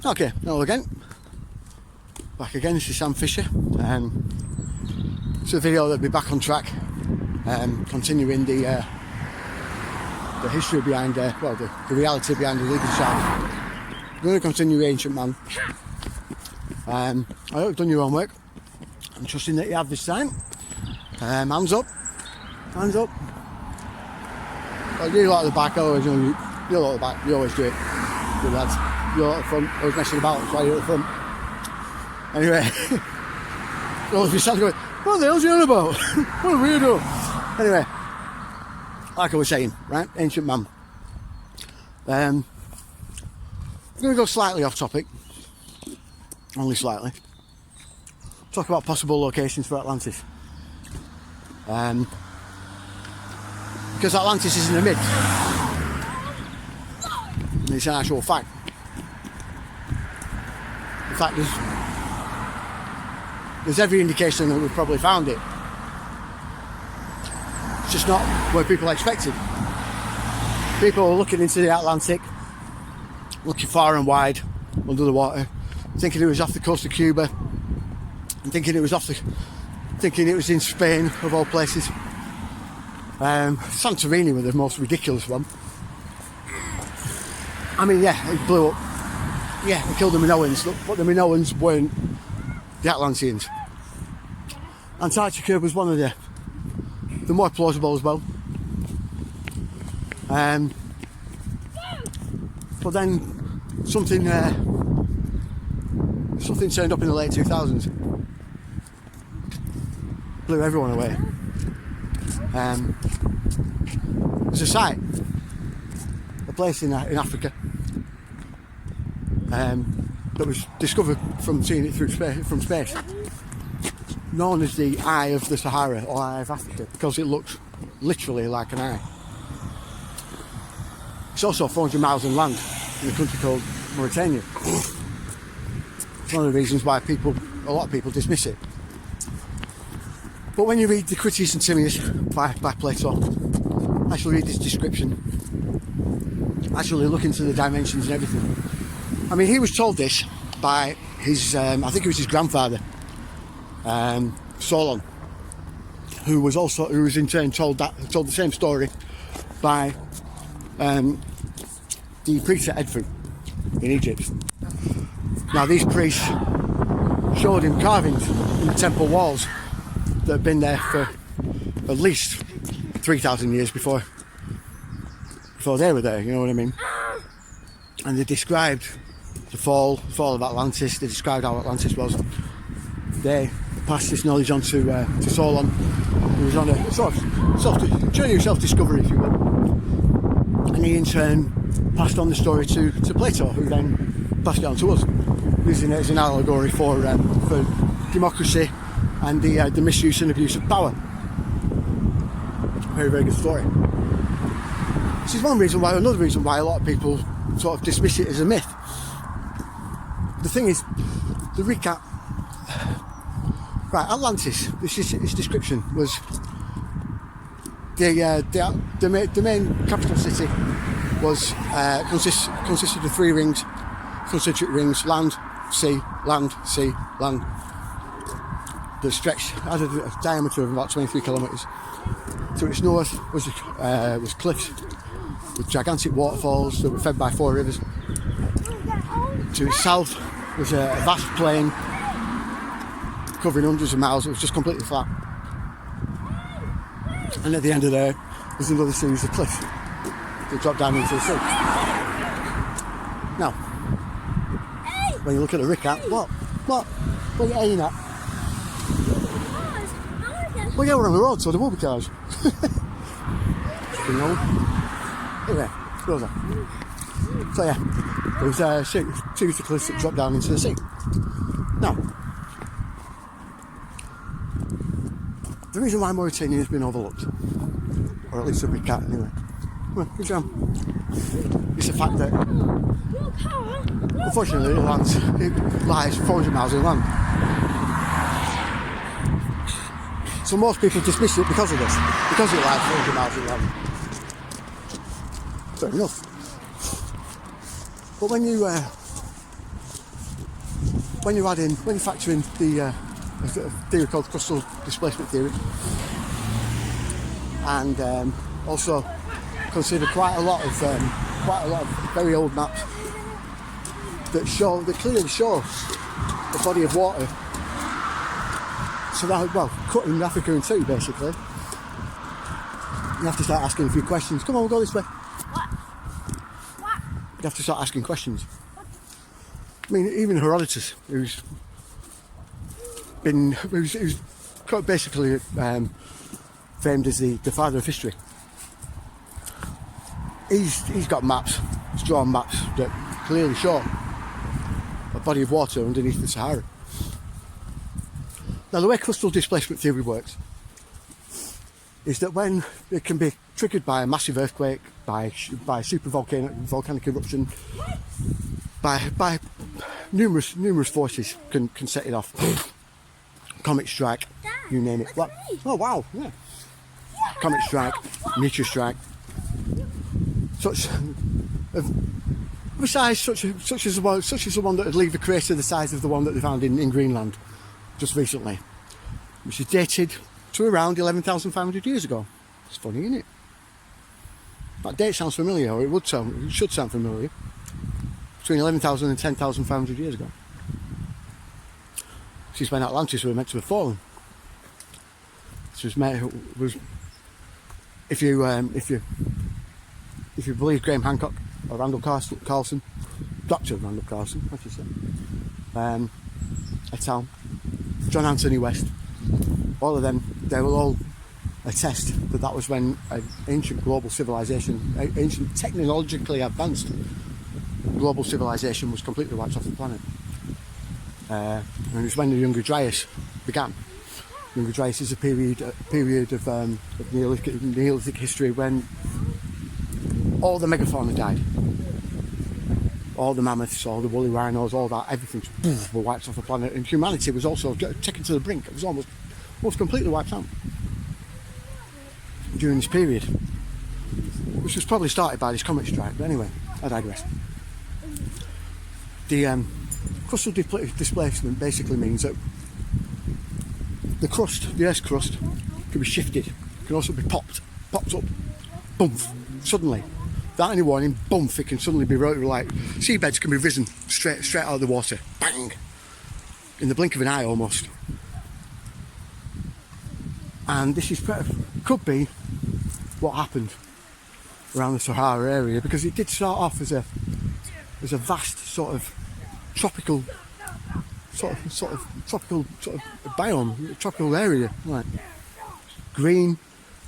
Okay, hello again. Back again, this is Sam Fisher. It's a video that'll be back on track, continuing the history behind, the reality behind the Legion Saga. I'm going to continue Ancient Man. I hope you've done your homework. I'm trusting that you have this time. Hands up. Hands up. You lot at the back, always, you lot at the back, you always do it. Good lads. You lot at the front, always messing about, that's why you're at the front. Anyway, all of you start going, what the hell's he on about? What a weirdo. Anyway, like I was saying, right, Ancient Man. I'm going to go slightly off topic, only slightly. Talk about possible locations for Atlantis. Because Atlantis is in the mid. And it's an actual fact. In fact, there's every indication that we've probably found it. It's just not where people expected. People are looking into the Atlantic, looking far and wide under the water, thinking it was off the coast of Cuba, and thinking it was in Spain of all places. Santorini was the most ridiculous one. I mean, yeah, it blew up. Yeah, it killed the Minoans, but the Minoans weren't the Atlanteans. Antarctica was one of the more plausible as well. But then something turned up in the late 2000s. Blew everyone away. There's a site, a place in Africa that was discovered from seeing it from space, known as the Eye of the Sahara or Eye of Africa, because it looks literally like an eye. It's also 400 miles inland in a country called Mauritania. It's one of the reasons why a lot of people dismiss it. But when you read the Critias and Timaeus by Plato, actually read this description, actually look into the dimensions and everything. I mean, he was told this by his, I think it was his grandfather, Solon, who was in turn told the same story by the priests at Edfu in Egypt. Now, these priests showed him carvings in the temple walls that had been there for at least 3,000 years before they were there, you know what I mean? And they described the fall of Atlantis. They described how Atlantis was. They passed this knowledge on to Solon, who was on a sort of journey of self-discovery, if you will. And he in turn passed on the story to Plato, who then passed it on to us, using it as an allegory for democracy and the misuse and abuse of power. Very, very good story. This is one reason why. Another reason why a lot of people sort of dismiss it as a myth. The thing is, the recap. Right, Atlantis. Its description was the main capital city was consisted of 3 rings, concentric rings: land, sea, land, sea, land. That stretched had a diameter of about 23 kilometres. To its north was cliffs with gigantic waterfalls that were fed by 4 rivers. To its south was a vast plain covering hundreds of miles. It was just completely flat. And at the end of there was another series of cliffs that dropped down into the sea. Now, when you look at the recap, what are you aiming at? Well, yeah, we're on the road, so there will be cars. Anyway, goes on. So yeah, there was a series of cliffs that dropped down into the sea. Now, the reason why Mauritania has been overlooked, or at least a recap anyway, well, good job. It's the fact that, unfortunately, it lies 400 miles inland. So most people dismiss it because of this, because it lies 400 miles inland. Fair enough. But when you when you factor in the theory called crustal displacement theory, and also consider quite a lot of very old maps that clearly show the body of water. So that, well, cutting Africa in two, basically. You have to start asking a few questions. Come on, we'll go this way. What? You have to start asking questions. I mean, even Herodotus, who's basically famed as the father of history. He's got maps, he's drawn maps that clearly show a body of water underneath the Sahara. Now, the way crustal displacement theory works is that when it can be triggered by a massive earthquake, by super volcanic eruption, by numerous forces can set it off. Comet strike, you name it. What? Oh wow, yeah. Comet strike, meteor strike. Such of a size such as the one that would leave a crater the size of the one that they found in Greenland just recently, which is dated to around 11,500 years ago. It's funny, isn't it? That date sounds familiar, or it should sound familiar. Between 11,000 and 10,500 years ago. This is when Atlantis were meant to have fallen. This was if you believe Graham Hancock or Randall Carlson, Dr. Randall Carlson, I should say, et al., John Anthony West, all of them, they will all attest that was when an ancient global civilization, ancient technologically advanced global civilization was completely wiped off the planet. And it was when the Younger Dryas began. Younger Dryas is a period of Neolithic history when all the megafauna died. All the mammoths, all the woolly rhinos, all that, everything were wiped off the planet, and humanity was also taken to the brink. It was almost completely wiped out during this period, which was probably started by this comet strike. But anyway, I digress. The crustal displacement basically means that the Earth's crust, can be shifted, can also be popped up, boom, suddenly. Without any warning, boom, it can suddenly be like seabeds can be risen straight out of the water, bang, in the blink of an eye almost. And this could be what happened around the Sahara area, because it did start off as a vast sort of tropical biome, tropical area, like green,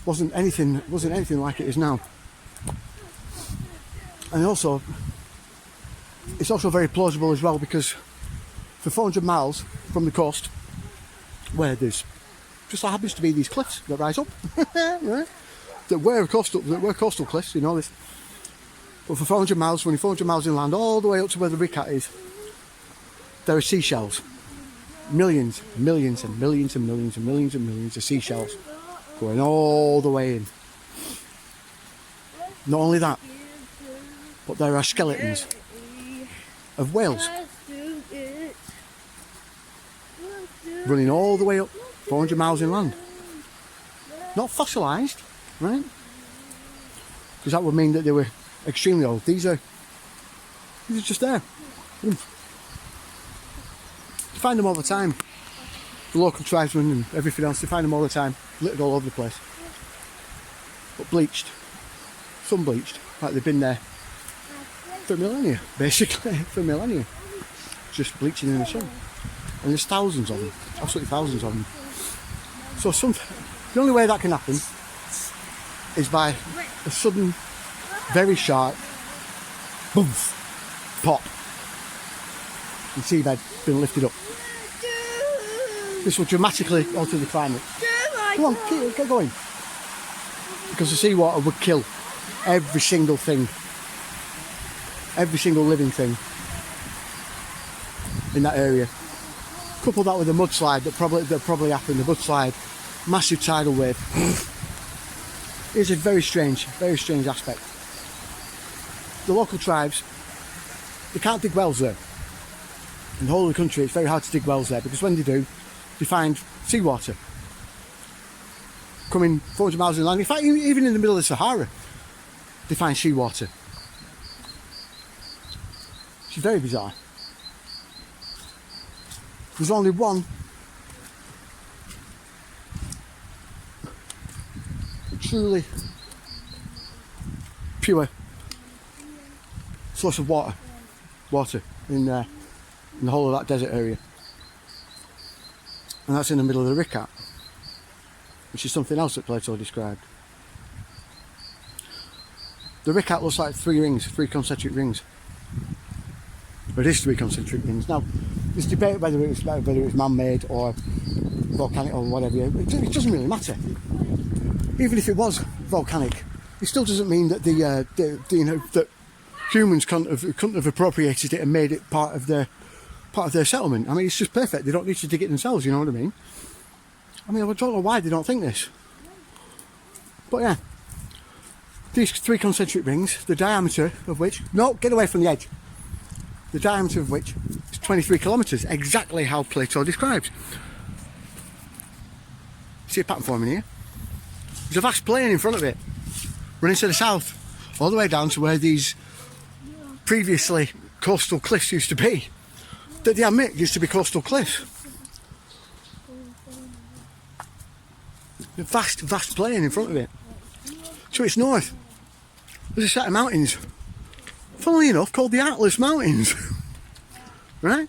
wasn't anything like it is now. And also, it's also very plausible as well, because for 400 miles from the coast, where there's just so happens to be these cliffs that rise up, right? that were coastal cliffs, you know this. But for 400 miles, when you're 400 miles inland, all the way up to where the Ricat is, there are seashells. Millions and millions and millions and millions and millions and millions of seashells going all the way in. Not only that, but there are skeletons of whales running all the way up 400 miles inland. Not fossilised, right? Because that would mean that they were extremely old. These are just there. You find them all the time. The local tribesmen and everything else, they find them all the time, littered all over the place. But bleached, sun bleached, like they've been there for millennia, basically, for millennia. Just bleaching in the sun. And there's thousands of them, absolutely thousands of them. So the only way that can happen is by a sudden, very sharp, boom, pop. And seabed being lifted up. This will dramatically alter the climate. Come on, get going. Because the seawater would kill every single thing, every single living thing in that area. Couple that with a mudslide that probably happened, a mudslide, massive tidal wave. It's a very strange aspect. The local tribes, they can't dig wells there. In the whole of the country, it's very hard to dig wells there, because when they do, they find seawater coming 400 miles inland. In fact, even in the middle of the Sahara, they find seawater. It's very bizarre. There's only one truly pure source of water in the whole of that desert area, and that's in the middle of the Rikat, which is something else that Plato described. The Rikat looks like three concentric rings. But it is three concentric rings. Now, there's debate whether it was man-made or volcanic or whatever. It doesn't really matter. Even if it was volcanic, it still doesn't mean that that humans couldn't have appropriated it and made it part of their settlement. I mean, it's just perfect. They don't need to dig it themselves. You know what I mean? I don't know why they don't think this. But yeah, these three concentric rings, the diameter of which, no, get away from the edge. The diameter of which is 23 kilometres, exactly how Plato describes. See a pattern forming here? There's a vast plain in front of it, running to the south, all the way down to where these previously coastal cliffs used to be. That they admit used to be coastal cliffs. A vast plain in front of it. To its north, there's a set of mountains, funnily enough, called the Atlas Mountains. Right?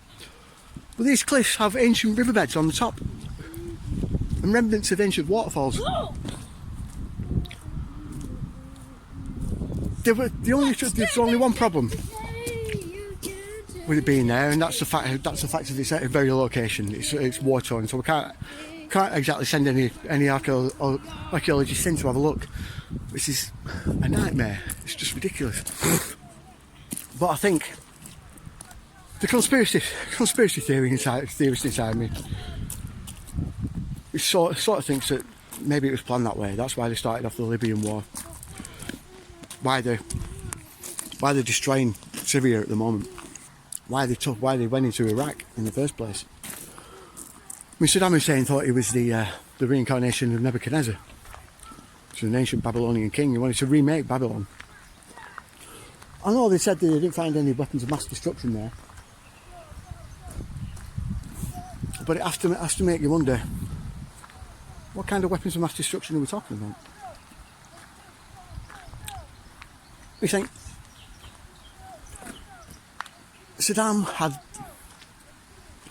But these cliffs have ancient riverbeds on the top and remnants of ancient waterfalls. There's only one problem with it being there, and that's the fact that it's at a very low location. It's war torn, so we can't exactly send any archaeologists in to have a look, which is a nightmare. It's just ridiculous. But I think the conspiracy theorist inside me, it sort of thinks that maybe it was planned that way. That's why they started off the Libyan war. Why they're destroying Syria at the moment. Why they went into Iraq in the first place. I mean, Saddam Hussein thought he was the reincarnation of Nebuchadnezzar, which was an ancient Babylonian king. He wanted to remake Babylon. I know they said they didn't find any weapons of mass destruction there, but it has to make you wonder, what kind of weapons of mass destruction are we talking about? You think Saddam had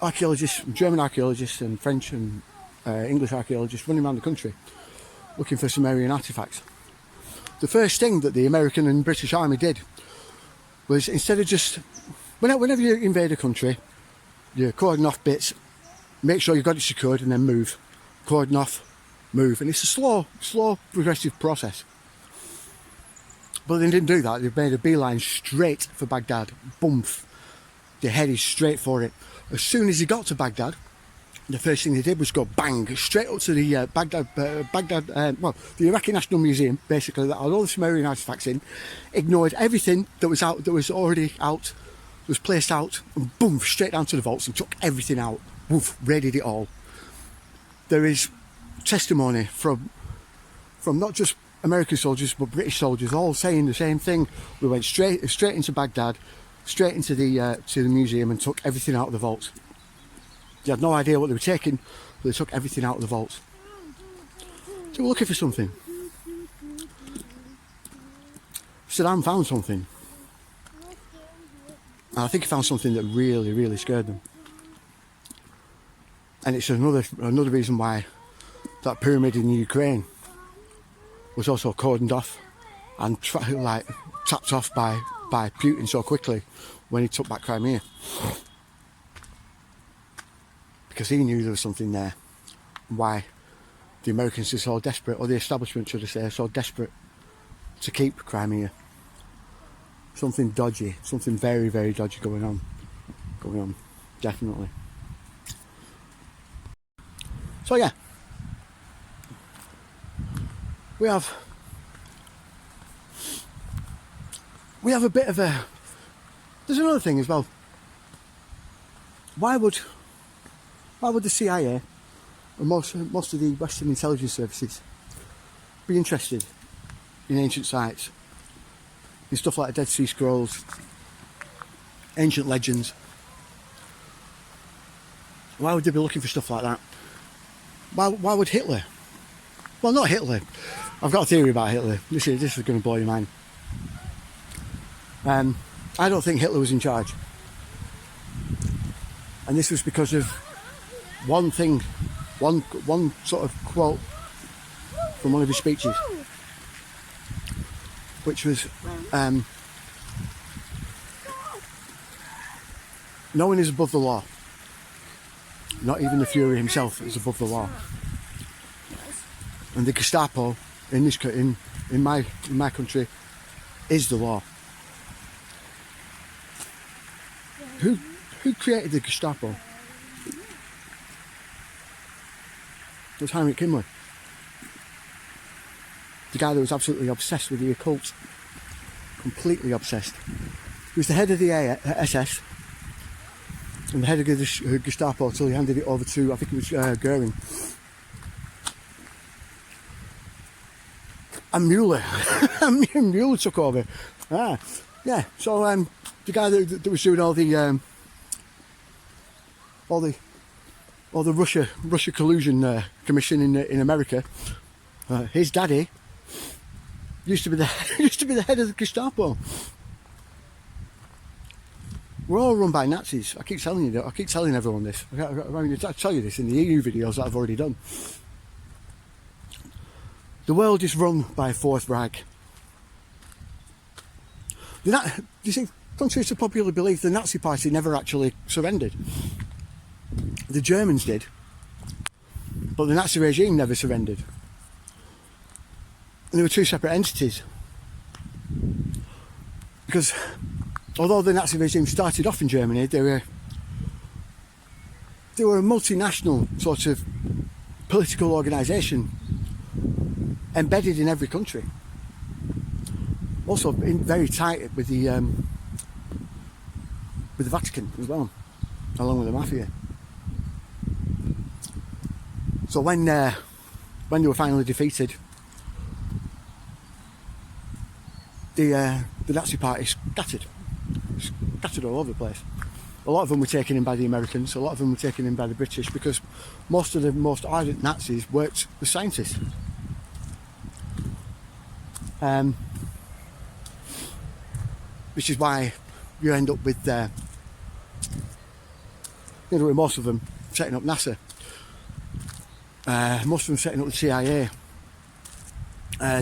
archaeologists, German archaeologists and French and English archaeologists running around the country looking for Sumerian artefacts. The first thing that the American and British army did was, instead of just, whenever you invade a country, you cordon off bits, make sure you've got it secured, and then move. Cordon off, move. And it's a slow, progressive process. But they didn't do that. They made a beeline straight for Baghdad. Boom. They headed straight for it. As soon as he got to Baghdad, the first thing they did was go bang straight up to the the Iraqi National Museum, basically, that had all the Sumerian artifacts in, ignored everything that was already out, was placed out, and boom, straight down to the vaults and took everything out. Woof, raided it all. There is testimony from not just American soldiers but British soldiers, all saying the same thing. We went straight into Baghdad, straight into the museum, and took everything out of the vaults. They had no idea what they were taking, but they took everything out of the vaults. So we're looking for something. Saddam found something. And I think he found something that really, really scared them. And it's another reason why that pyramid in Ukraine was also cordoned off and tapped off by Putin so quickly when he took back Crimea. Because he knew there was something there. Why the Americans are so desperate, or the establishment, should I say, are so desperate to keep Crimea. Something dodgy, something very, very dodgy going on, definitely. So yeah, we have a bit of a, there's another thing as well. why would the CIA and most of the Western intelligence services be interested in ancient sites, in stuff like the Dead Sea Scrolls, ancient legends? Why would they be looking for stuff like that? Why would Hitler? Well, not Hitler. I've got a theory about Hitler. This is going to blow your mind. I don't think Hitler was in charge. And this was because of one thing, one sort of quote from one of his speeches, which was, no one is above the law. Not even the Fuhrer himself is above the law. And the Gestapo in my country is the law. Who created the Gestapo? It was Heinrich Himmler. The guy that was absolutely obsessed with the occult. Completely obsessed. He was the head of the SS and the head of the Gestapo until he handed it over to, I think it was Goering. And Mueller. Mueller took over. Yeah. So the guy that was doing all the Russia collusion commission in America, his daddy used to be the head of the Gestapo. We're all run by Nazis. I keep telling everyone this. I tell you this in the EU videos that I've already done. The world is run by a Fourth Reich. You see, contrary to popular belief, the Nazi Party never actually surrendered. The Germans did, but the Nazi regime never surrendered. And they were two separate entities. Because although the Nazi regime started off in Germany, they were a multinational sort of political organisation embedded in every country. Also very tight with the Vatican as well, along with the mafia. So when they were finally defeated, the Nazi Party scattered all over the place. A lot of them were taken in by the Americans, a lot of them were taken in by the British, because most of the most ardent Nazis worked with scientists. Which is why you end up with, with most of them setting up NASA. Most of them setting up the CIA.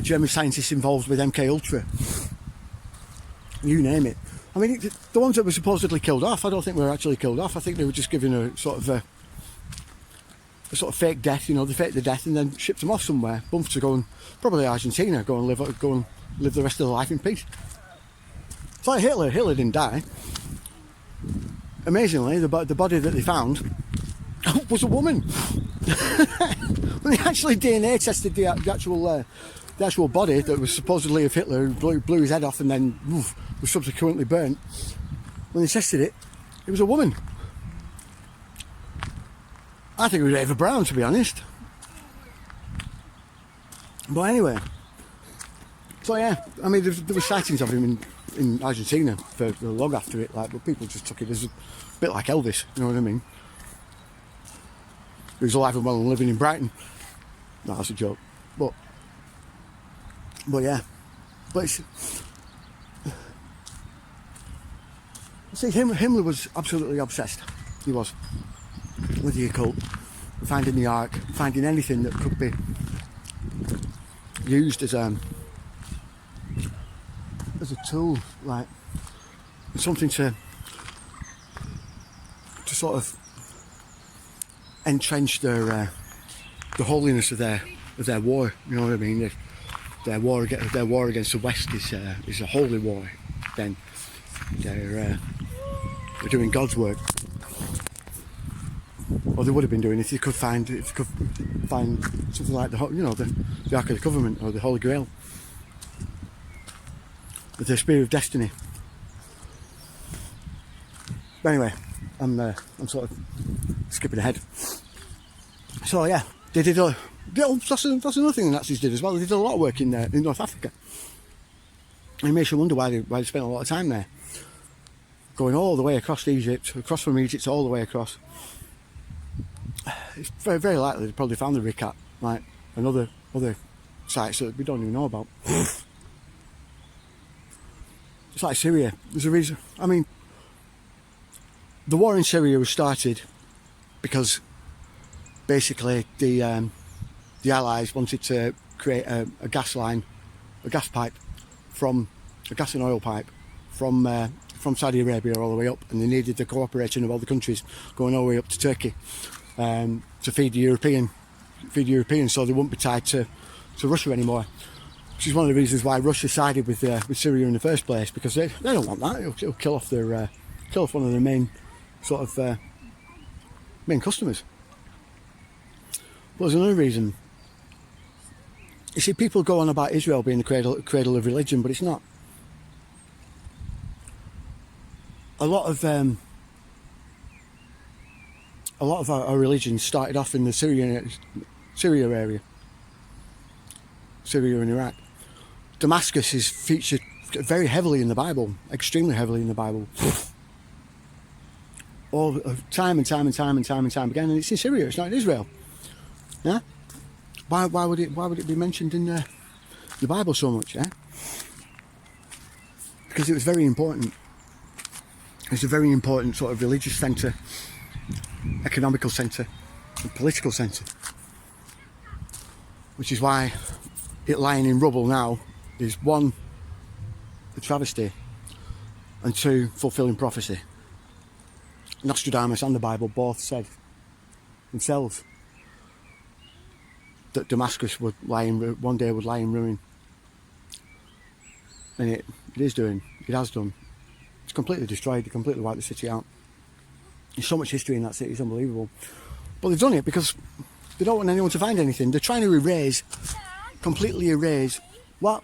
German scientists involved with MK Ultra. You name it. I mean, the ones that were supposedly killed off, I don't think were actually killed off. I think they were just given a sort of fake death. They faked the death and then shipped them off somewhere, bumped to go and probably Argentina, go and live the rest of their life in peace. It's like Hitler. Hitler didn't die. Amazingly, the body that they found was a woman. When they actually DNA tested the actual body that was supposedly of Hitler, who blew his head off and then was subsequently burnt. When they tested it, it was a woman. I think it was Eva Braun, to be honest. But anyway, so yeah, I mean, there were sightings of him in Argentina for long after it, but people just took it as a bit like Elvis, you know what I mean? He was alive and well and living in Brighton. No, that's a joke. But yeah. But it's... See, Himmler was absolutely obsessed. He was. With the occult. Finding the Ark. Finding anything that could be used as a tool, like something to sort of entrench the holiness of their war. You know what I mean? Their war against the West is a holy war. Then they're doing God's work, or they would have been doing if they could find something like the Ark of the Covenant or the Holy Grail, with the Spear of Destiny. But anyway, I'm sort of skipping ahead. So yeah, they did that's another thing the Nazis did as well. They did a lot of work in North Africa. And it makes you wonder why they spent a lot of time there, going all the way across Egypt, across from Egypt all the way across. It's very, very likely they probably found the Rikat, like, and other sites that we don't even know about. It's like Syria. There's a reason. I mean, the war in Syria was started because basically the Allies wanted to create a gas line, a gas pipe, from a gas and oil pipe from Saudi Arabia all the way up, and they needed the cooperation of all the countries going all the way up to Turkey to feed the Europeans, so they wouldn't be tied to Russia anymore. Which is one of the reasons why Russia sided with Syria in the first place, because they don't want that. It'll kill off one of their main sort of main customers. But there's another reason. You see, people go on about Israel being the cradle of religion, but it's not. A lot of our religions started off in the Syria area, Syria and Iraq. Damascus is featured very heavily in the Bible, extremely heavily in the Bible, all time and time again, and it's in Syria. It's not in Israel. Yeah. Why would it be mentioned in the Bible so much? Yeah. Because it was very important. It's a very important sort of religious centre, economical centre, and political centre. Which is why it lying in rubble now is, one, a travesty, and two, fulfilling prophecy. Nostradamus and the Bible both said themselves that Damascus would one day would lie in ruin, and it is doing. It has done. It's completely destroyed. They completely wiped the city out. There's so much history in that city. It's unbelievable. But they've done it because they don't want anyone to find anything. They're trying to completely erase. What?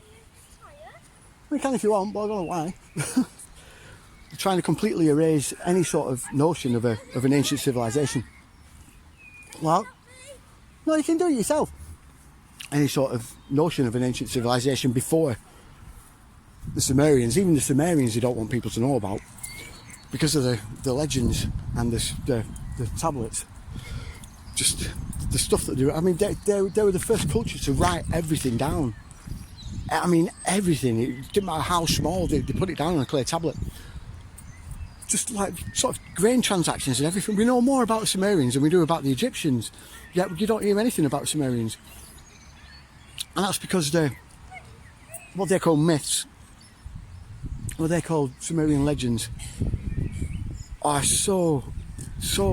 You can if you want, but I don't know why. They're trying to completely erase any sort of notion of an ancient civilization. Well, no, you can do it yourself. Any sort of notion of an ancient civilization before the Sumerians. Even the Sumerians they don't want people to know about, because of the legends and the tablets. Just the stuff that I mean, they were the first culture to write everything down. I mean, everything. It didn't matter how small, they put it down on a clear tablet. Just like sort of grain transactions and everything. We know more about the Sumerians than we do about the Egyptians. Yet you don't hear anything about the Sumerians. And that's because what they call myths, what they call Sumerian legends, are so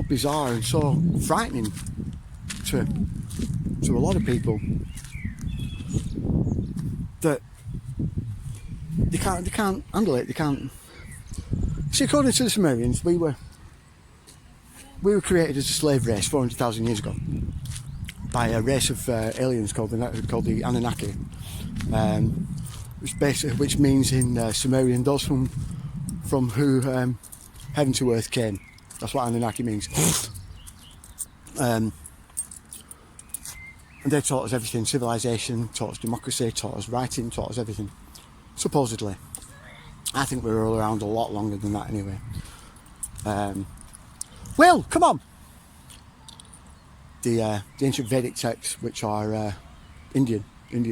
bizarre and so frightening to a lot of people that they can't handle it. They can't. See, according to the Sumerians, we were created as a slave race 400,000 years ago by a race of aliens called the Anunnaki, which means in Sumerian those from who heaven to earth came. That's what Anunnaki means. And they taught us everything: civilization, taught us democracy, taught us writing, taught us everything. Supposedly. I think we were all around a lot longer than that anyway. Will, come on! The ancient Vedic texts, which are Indian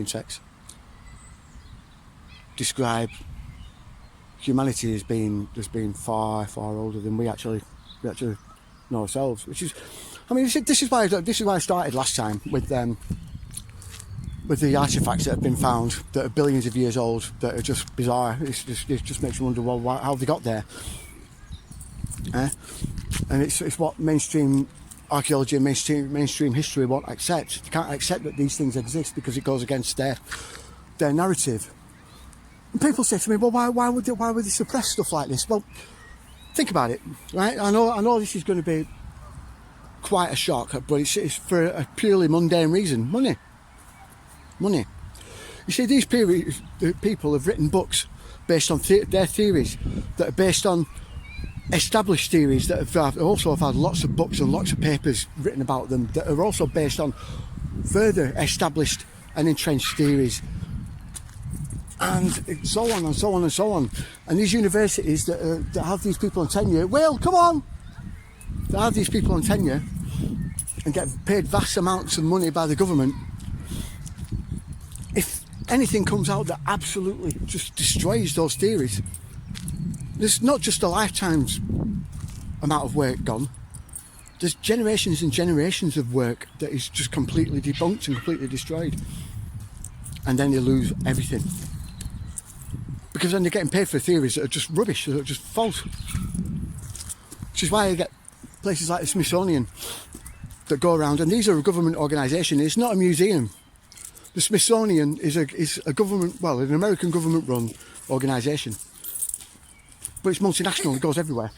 texts, describe humanity as being far older than we actually know ourselves. Which is, I mean, this is why I started last time with the artifacts that have been found that are billions of years old, that are just bizarre. It just makes you wonder, well, how they got there. And it's what mainstream archaeology and mainstream history won't accept. They can't accept that these things exist because it goes against their narrative. And people say to me, well, why would they suppress stuff like this? Well, think about it, right? I know this is going to be quite a shock, but it's for a purely mundane reason: money. You see, these people have written books based on their theories that are based on established theories that have also had lots of books and lots of papers written about them that are also based on further established and entrenched theories, and so on and so on and so on. And these universities that have these people on tenure, Will, come on! That have these people on tenure and get paid vast amounts of money by the government, if anything comes out that absolutely just destroys those theories, there's not just a lifetime's amount of work gone, there's generations and generations of work that is just completely debunked and completely destroyed. And then they lose everything. Because then they're getting paid for theories that are just rubbish, that are just false. Which is why you get places like the Smithsonian that go around, and these are a government organisation, it's not a museum. The Smithsonian is a government, well, an American government run organisation. But it's multinational, it goes everywhere.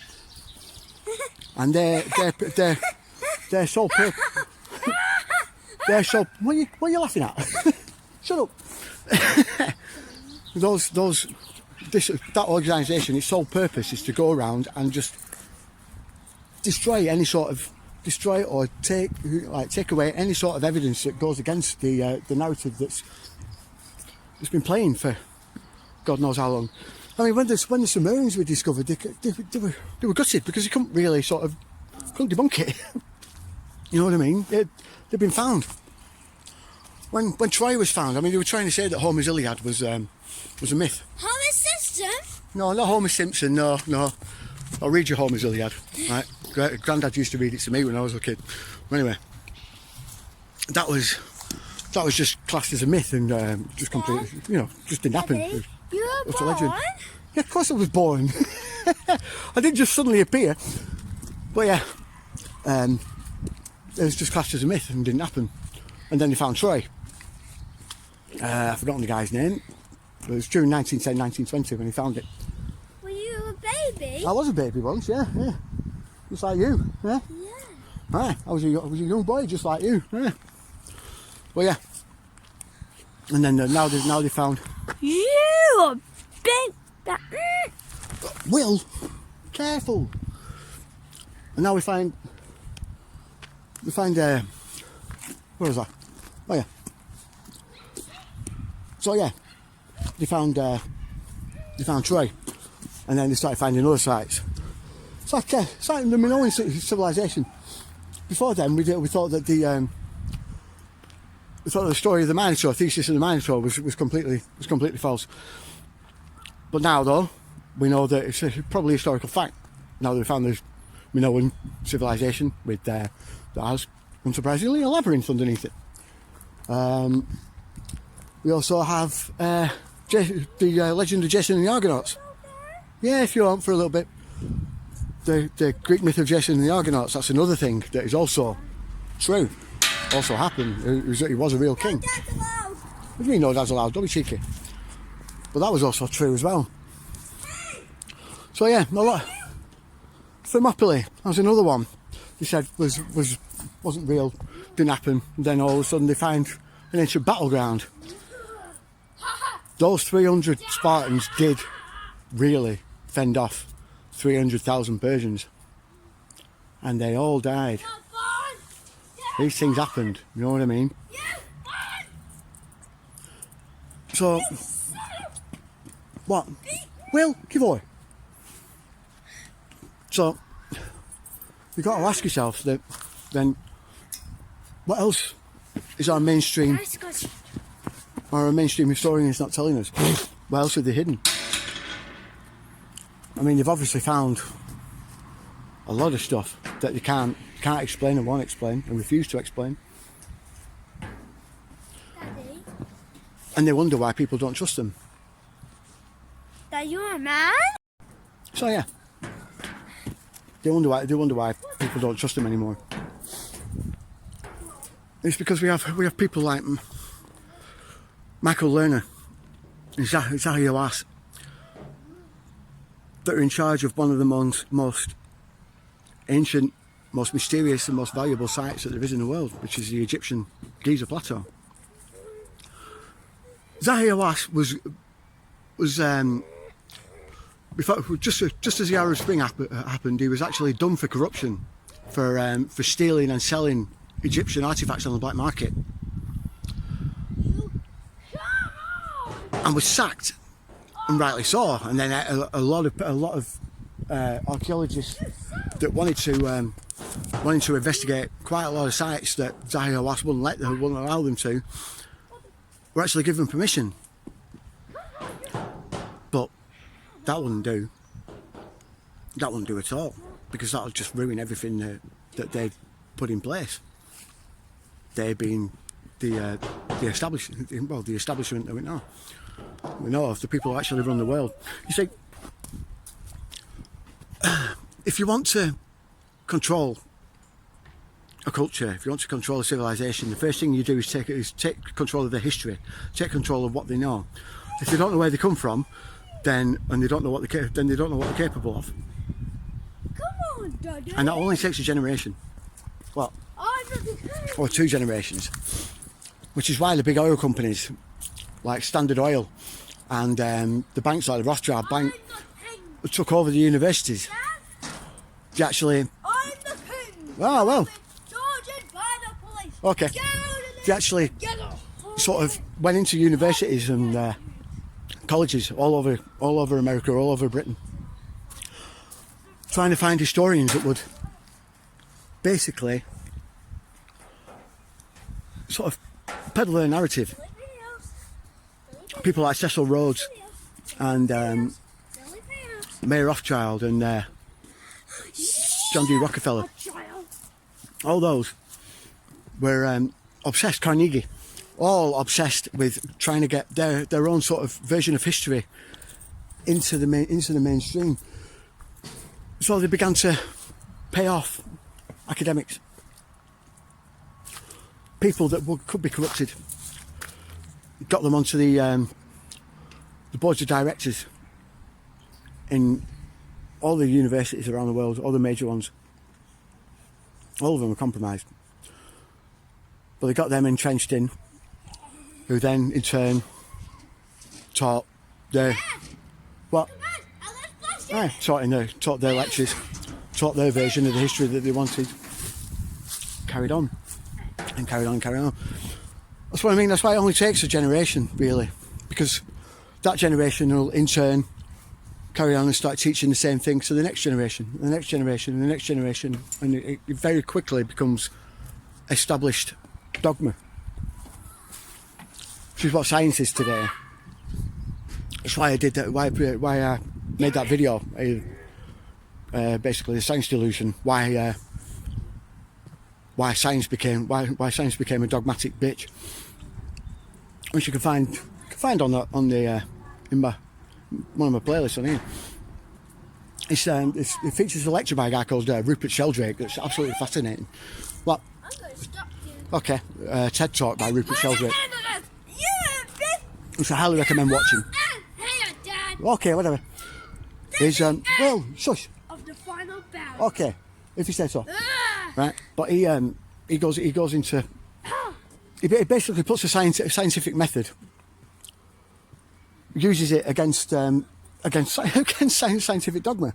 And their sole purpose, what are you laughing at? Shut up. That organisation, its sole purpose is to go around and just destroy or take away any sort of evidence that goes against the narrative that's been playing for God knows how long. I mean, when the Sumerians were discovered, they were gutted because they couldn't really couldn't debunk it. You know what I mean? They'd been found. When Troy was found, I mean, they were trying to say that Homer's Iliad was a myth. Homer Simpson? No, not Homer Simpson. No. I'll read you Homer's Iliad. Right, Grandad used to read it to me when I was a kid. Anyway, that was just classed as a myth and just completely, just didn't happen. Daddy, you were born? Legend. Yeah, of course I was born. I didn't just suddenly appear. But yeah, it was just classed as a myth and didn't happen. And then they found Troy. I've forgotten the guy's name. It was during 1910, 1920 when he found it. Were you a baby? I was a baby once, yeah. Just like you, yeah? Yeah. Right, I was a young boy just like you, yeah. Well, yeah. And then now they found... You big... Will, careful. And now we find... where was that? Oh yeah. So yeah, they found Troy, and then they started finding other sites. It's like the Minoan civilization. Before then, we thought that the story of the Minotaur, thesis of the Minotaur, was completely false. But now, though, we know that it's probably a historical fact. Now that we found the Minoan civilization that has, unsurprisingly, a labyrinth underneath it. We also have the legend of Jason and the Argonauts. Yeah, if you want, for a little bit. The Greek myth of Jason and the Argonauts, that's another thing that is also true. Also happened. He was a real king. Dad's allowed. What do you mean no dad's allowed? Don't be cheeky. But that was also true as well. So yeah, a lot. Thermopylae, that was another one. They said wasn't real, didn't happen. And then all of a sudden they find an ancient battleground. Those 300 Spartans did really fend off 300,000 Persians, and they all died. These things happened, you know what I mean? So, what? Will, give away. So, you've got to ask yourself that, then, what else is our mainstream historians not telling us? What else are they hidden? I mean, they've obviously found a lot of stuff that they can't explain and won't explain and refuse to explain. Daddy? And they wonder why people don't trust them. That you're a man? So yeah, they wonder why people don't trust them anymore. It's because we have people like Michael Lerner and Zahi Hawass that are in charge of one of the most ancient, most mysterious and most valuable sites that there is in the world, which is the Egyptian Giza Plateau. Zahi Hawass was just as the Arab Spring happened, he was actually done for corruption, for stealing and selling Egyptian artifacts on the black market, and was sacked, and rightly so. And then a lot of archaeologists that wanted to investigate quite a lot of sites that Zahi Hawass wouldn't allow them to, were actually given permission. But that wouldn't do. That wouldn't do at all, because that would just ruin everything that they'd put in place. They being the establishment that we know of, the people who actually run the world. You see, if you want to control a culture, if you want to control a civilization, the first thing you do is take control of their history, take control of what they know. If they don't know where they come from, then they don't know what they're capable of. Come on, Daddy. And that only takes a generation. Well, or 2 generations. Which is why the big oil companies like Standard Oil and the banks like the Rothschild Bank took over the universities. They actually... I'm the king. Oh, well. Charged by the police. Okay. They actually sort of went into universities and colleges all over America, all over Britain, trying to find historians that would basically sort of peddle their narrative. People like Cecil Rhodes and Mayer Rothschild and John D. Rockefeller. All those were obsessed, Carnegie, all obsessed with trying to get their own sort of version of history into the mainstream. So they began to pay off academics, people that could be corrupted, got them onto the boards of directors in all the universities around the world, all the major ones. All of them were compromised. But they got them entrenched in, who then in turn taught their taught their lectures, taught their version of the history that they wanted, carried on. That's what I mean. That's why it only takes a generation, really, because that generation will in turn carry on and start teaching the same thing to the next generation, the next generation, and the next generation, and it very quickly becomes established dogma, which is what science is today. That's why I did that. Why I made that video. Basically, the science delusion. Why science became a dogmatic bitch, which you can find on the in one of my playlists on here. It features a lecture by a guy called Rupert Sheldrake that's absolutely fascinating. What? I'm going to stop you. Okay, TED Talk by Rupert Sheldrake, which I highly recommend watching. Okay, whatever. He's well, shush. Of the final battle. Okay, if you say so. Right, but he goes into, he basically puts a scientific method, uses it against scientific dogma,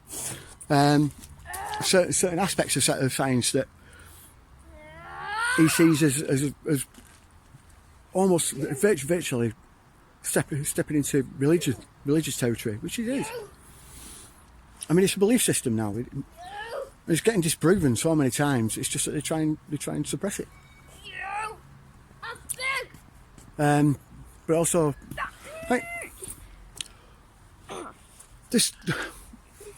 certain aspects of science that he sees as almost virtually stepping into religious territory, which it is. I mean, it's a belief system now. It's getting disproven so many times. It's just that they try and suppress it. But also, like, there's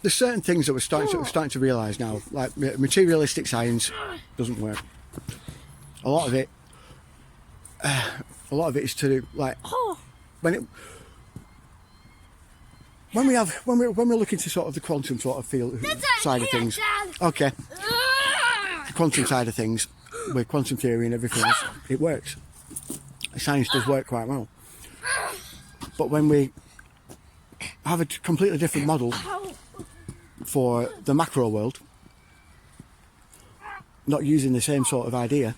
certain things that we're starting to realise now. Like materialistic science doesn't work. A lot of it is to do like when we're looking to sort of the quantum sort of field side of things. Okay, the quantum side of things with quantum theory and everything else, it works. Science does work quite well. But when we have a completely different model for the macro world, not using the same sort of idea,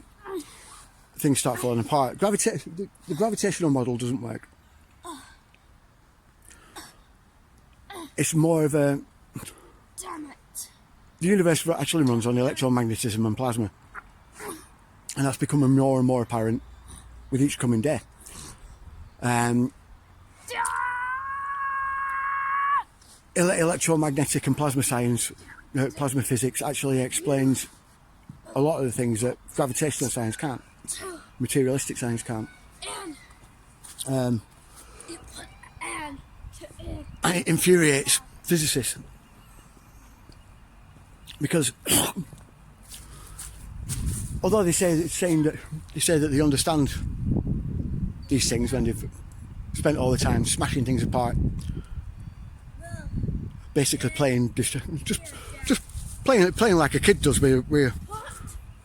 things start falling apart. The gravitational model doesn't work. it's more of a... Damn it. The universe actually runs on electromagnetism and plasma. And that's becoming more and more apparent with each coming day. Electromagnetic and plasma science, plasma physics actually explains a lot of the things that gravitational science can't, materialistic science can't. And it infuriates physicists because although they say that they understand these things when they've spent all the time smashing things apart, basically playing just playing like a kid does with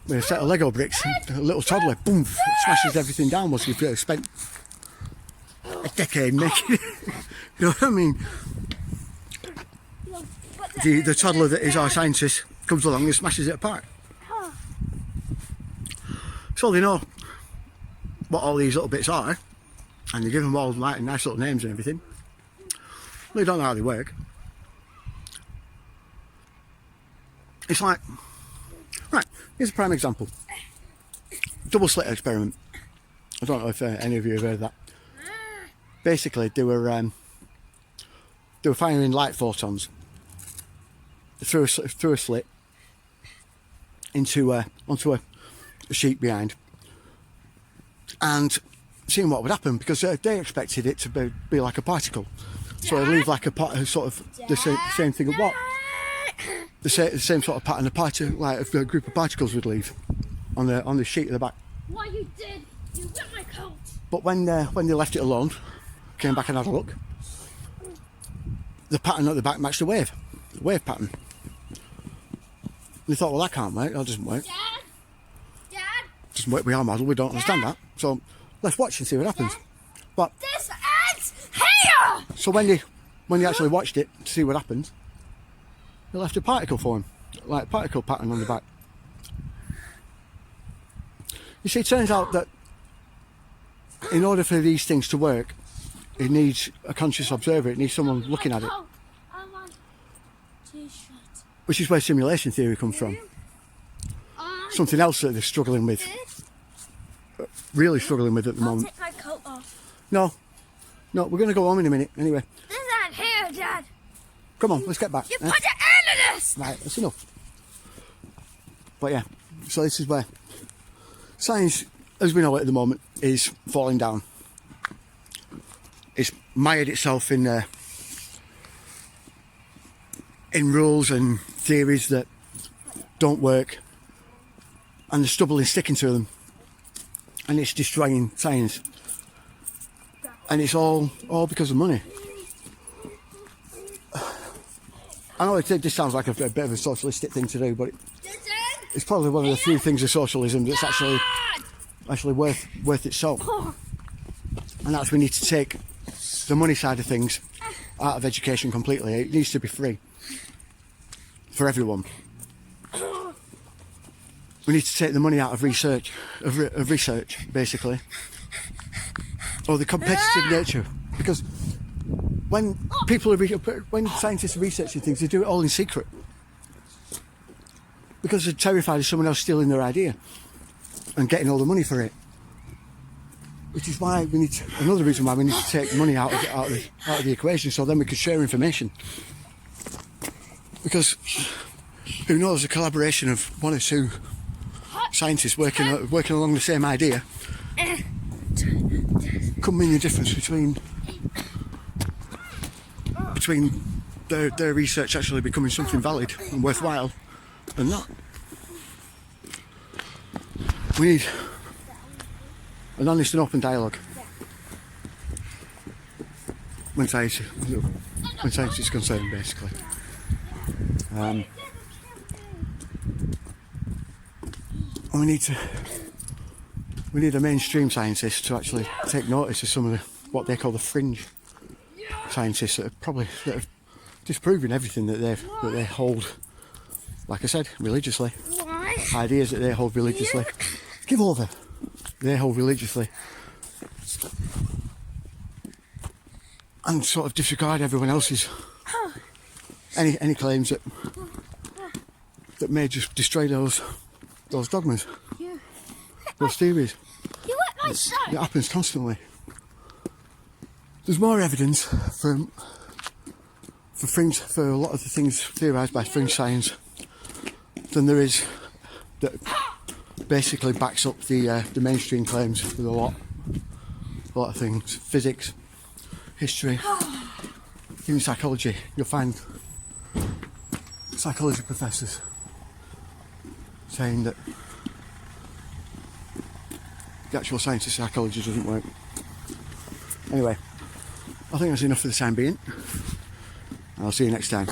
a set of Lego bricks. A little toddler, boom, smashes everything down once you've spent a decade making it. You know what I mean? The toddler that is our scientist comes along and smashes it apart. So they know what all these little bits are, and they give them all like nice little names and everything. They don't know how they work. It's like, right, here's a prime example. Double slit experiment. I don't know if any of you have heard of that. Basically, they were firing light photons through a slit into onto a sheet behind, and seeing what would happen, because they expected it to be like a particle, so it'd leave like a sort of the same thing of what the same sort of pattern like a group of particles would leave on the sheet at the back. What you did, you ripped my coat. But when they left it alone, came back and had a look, the pattern at the back matched the wave pattern. They thought, well, that can't work, that doesn't work. Dad, Doesn't work with our model, we don't understand that. So let's watch and see what happens. But this ends here. so when they actually watched it to see what happens, they left a particle form, like a particle pattern on the back. You see, it turns out that in order for these things to work, it needs a conscious observer, it needs someone looking at it. I want t-shirt. Which is where simulation theory comes from. Something else that they're struggling with, really struggling with at the moment. Take my coat off. No, we're going to go home in a minute anyway. This ain't here, Dad. Come on, let's get back. You put it into this. Right, that's enough. But yeah, so this is where science, as we know it at the moment, is falling down. It's mired itself in rules and theories that don't work, and they're stubbornly sticking to them, and it's destroying science, and it's all because of money. I know this sounds like a bit of a socialistic thing to do, but it's probably one of the few things of socialism that's actually worth its salt. And that's we need to take the money side of things out of education completely. It needs to be free for everyone. We need to take the money out of research, basically, or the competitive nature, because when scientists are researching things, they do it all in secret because they're terrified of someone else stealing their idea and getting all the money for it. Which is why another reason why we need to take money out of the equation, so then we can share information. Because who knows, a collaboration of one or two scientists working along the same idea could mean the difference between their research actually becoming something valid and worthwhile and not. We need an honest and open dialogue when science is concerned, basically. And we need a mainstream scientist to actually take notice of some of what they call the fringe scientists that are disproving everything that they hold, like I said, religiously. Why? Ideas that they hold religiously. Give over. They hold religiously. And sort of disregard everyone else's any claims that may just destroy those dogmas, those theories. You wet my sock. It happens constantly. There's more evidence for a lot of the things theorised by fringe science than there is that basically backs up the mainstream claims with a lot of things. Physics, history, even psychology. You'll find psychology professors saying that the actual science of psychology doesn't work. Anyway, I think that's enough for the time being. I'll see you next time.